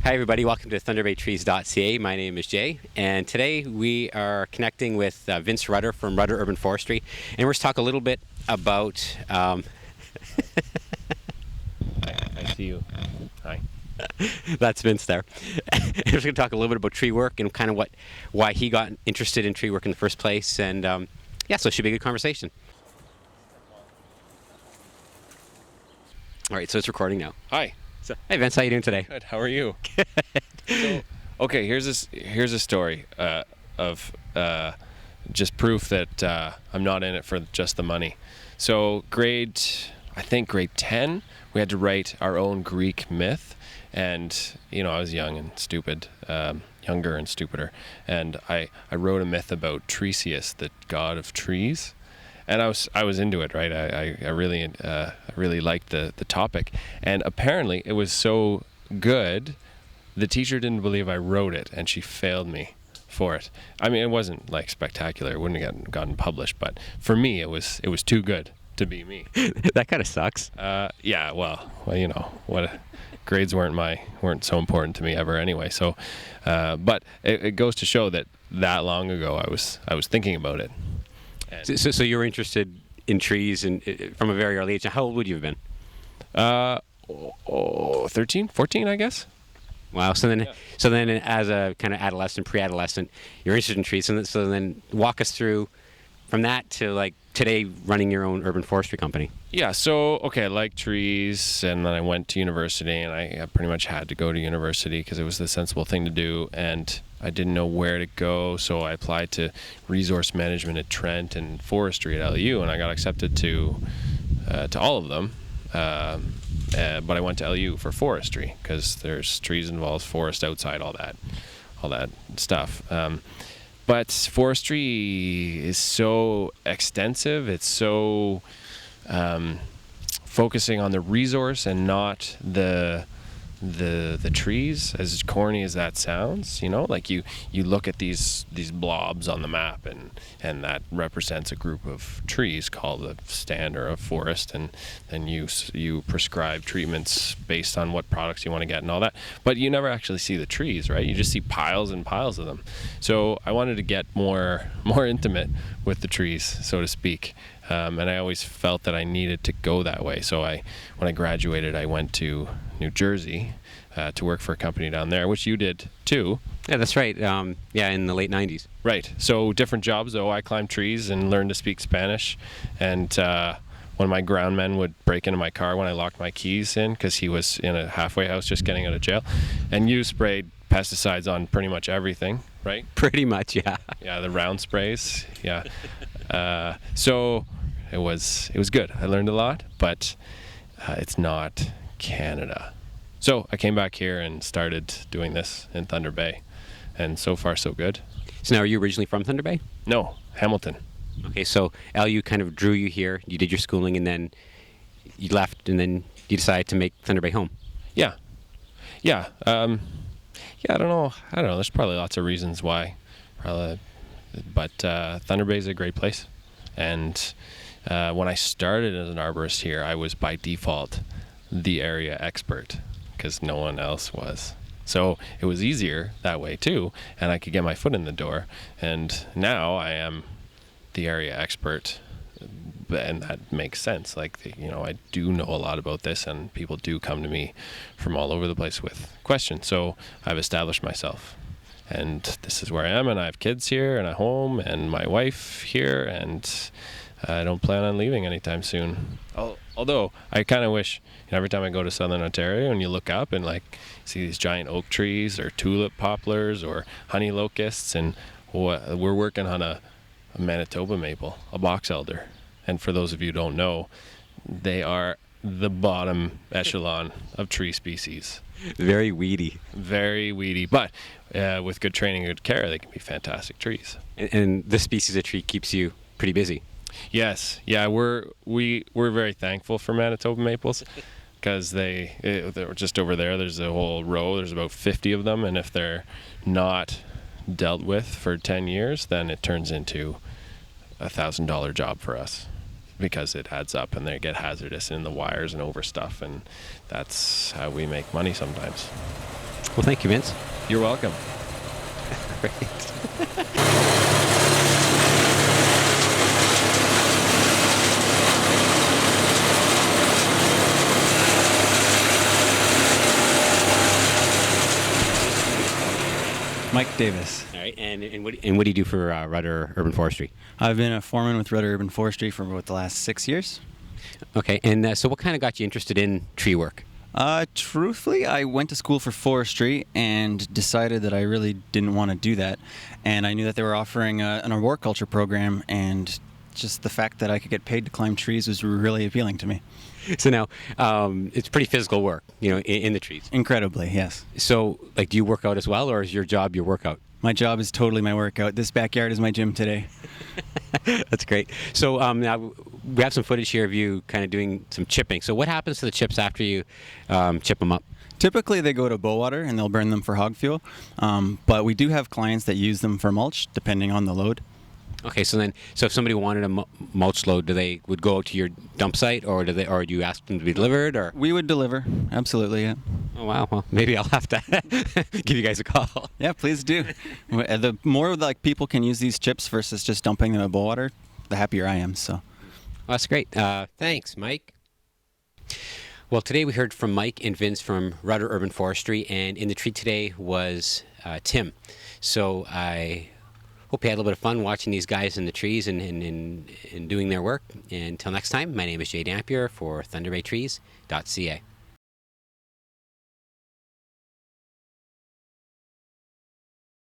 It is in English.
Hi, everybody. Welcome to thunderbaytrees.ca. My name is Jay, and today we are connecting with Vince Rudder from Rudder Urban Forestry, and we're going to talk a little bit about. I see you. Hi. That's Vince there. We're just going to talk a little bit about tree work and kind of why he got interested in tree work in the first place, and so it should be a good conversation. All right, so it's recording now. Hi. So, hey, Vince, how you doing today? Good. How are you? So, okay, here's a story of just proof that I'm not in it for just the money. So grade 10, we had to write our own Greek myth, and I was young and stupid, younger and stupider, and I wrote a myth about Tresius, the god of trees. And I was into it, right? I really liked the topic, and apparently it was so good, the teacher didn't believe I wrote it, and she failed me for it. I mean, it wasn't like spectacular; it wouldn't have gotten published, but for me, it was too good to be me. That kind of sucks. Yeah. Well, grades weren't so important to me ever anyway. So, but it goes to show that long ago I was thinking about it. So you were interested in trees and from a very early age. How old would you have been? 13, 14, I guess. Wow. So then as a kind of adolescent, pre-adolescent, you're interested in trees. So then walk us through from that to like today running your own urban forestry company. Yeah. So, okay, I like trees, and then I went to university, and I pretty much had to go to university because it was the sensible thing to do, and I didn't know where to go, so I applied to resource management at Trent and forestry at LU, and I got accepted to all of them. But I went to LU for forestry because there's trees involved, forest outside, all that stuff. But forestry is so extensive. It's so focusing on the resource and not the trees, as corny as that sounds. Like you look at these blobs on the map, and that represents a group of trees called a stand or a forest, and then you prescribe treatments based on what products you want to get and all that, but you never actually see the trees, right? You just see piles and piles of them. So I wanted to get more intimate with the trees, so to speak. And I always felt that I needed to go that way. So when I graduated, I went to New Jersey to work for a company down there, which you did too. Yeah, that's right. In the late 90s. Right. So different jobs, though. I climbed trees and learned to speak Spanish. And when my groundman would break into my car when I locked my keys in, because he was in a halfway house just getting out of jail, and you sprayed pesticides on pretty much everything, right? Pretty much, yeah. Yeah, the round sprays. Yeah. So it was good. I learned a lot, but it's not Canada. So I came back here and started doing this in Thunder Bay, and so far so good. So now, are you originally from Thunder Bay? No, Hamilton. Okay, so LU kind of drew you here. You did your schooling, and then you left, and then you decided to make Thunder Bay home. Yeah. I don't know. There's probably lots of reasons why. But Thunder Bay is a great place, and when I started as an arborist here, I was by default the area expert because no one else was. So it was easier that way too, and I could get my foot in the door. And now I am the area expert, and that makes sense. Like, I do know a lot about this, and people do come to me from all over the place with questions. So I've established myself, and this is where I am, and I have kids here, and a home, and my wife here, and I don't plan on leaving anytime soon. Although I kind of wish, every time I go to Southern Ontario and you look up and see these giant oak trees or tulip poplars or honey locusts, and we're working on a Manitoba maple, a box elder. And for those of you who don't know, they are the bottom echelon of tree species. Very weedy. Very weedy, but with good training and good care, they can be fantastic trees. And this species of tree keeps you pretty busy. Yes, yeah, we're very thankful for Manitoba maples because they're just over there. There's a whole row. There's about 50 of them, and if they're not dealt with for 10 years, then it turns into $1,000 job for us because it adds up and they get hazardous in the wires and over stuff, and that's how we make money sometimes. Well, thank you, Vince. You're welcome. Great. Mike Davis. All right, and what do you do for Rudder Urban Forestry? I've been a foreman with Rudder Urban Forestry for about the last 6 years. Okay, and so what kind of got you interested in tree work? Truthfully, I went to school for forestry and decided that I really didn't want to do that. And I knew that they were offering an arboriculture program, and just the fact that I could get paid to climb trees was really appealing to me. So now, it's pretty physical work, in the trees. Incredibly, yes. So, like, do you work out as well, or is your job your workout? My job is totally my workout. This backyard is my gym today. That's great. So now we have some footage here of you kind of doing some chipping. So what happens to the chips after you chip them up? Typically, they go to Bowater and they'll burn them for hog fuel. But we do have clients that use them for mulch, depending on the load. Okay, so if somebody wanted a mulch load, would go out to your dump site, or do you ask them to be delivered, or? We would deliver, absolutely, yeah. Oh wow, well maybe I'll have to give you guys a call. Yeah, please do. The more like people can use these chips versus just dumping them in Bowater, the happier I am. So. Well, that's great. Thanks, Mike. Well, today we heard from Mike and Vince from Rudder Urban Forestry, and in the tree today was Tim. So I hope you had a little bit of fun watching these guys in the trees and doing their work. And until next time, my name is Jay Dampier for ThunderBayTrees.ca.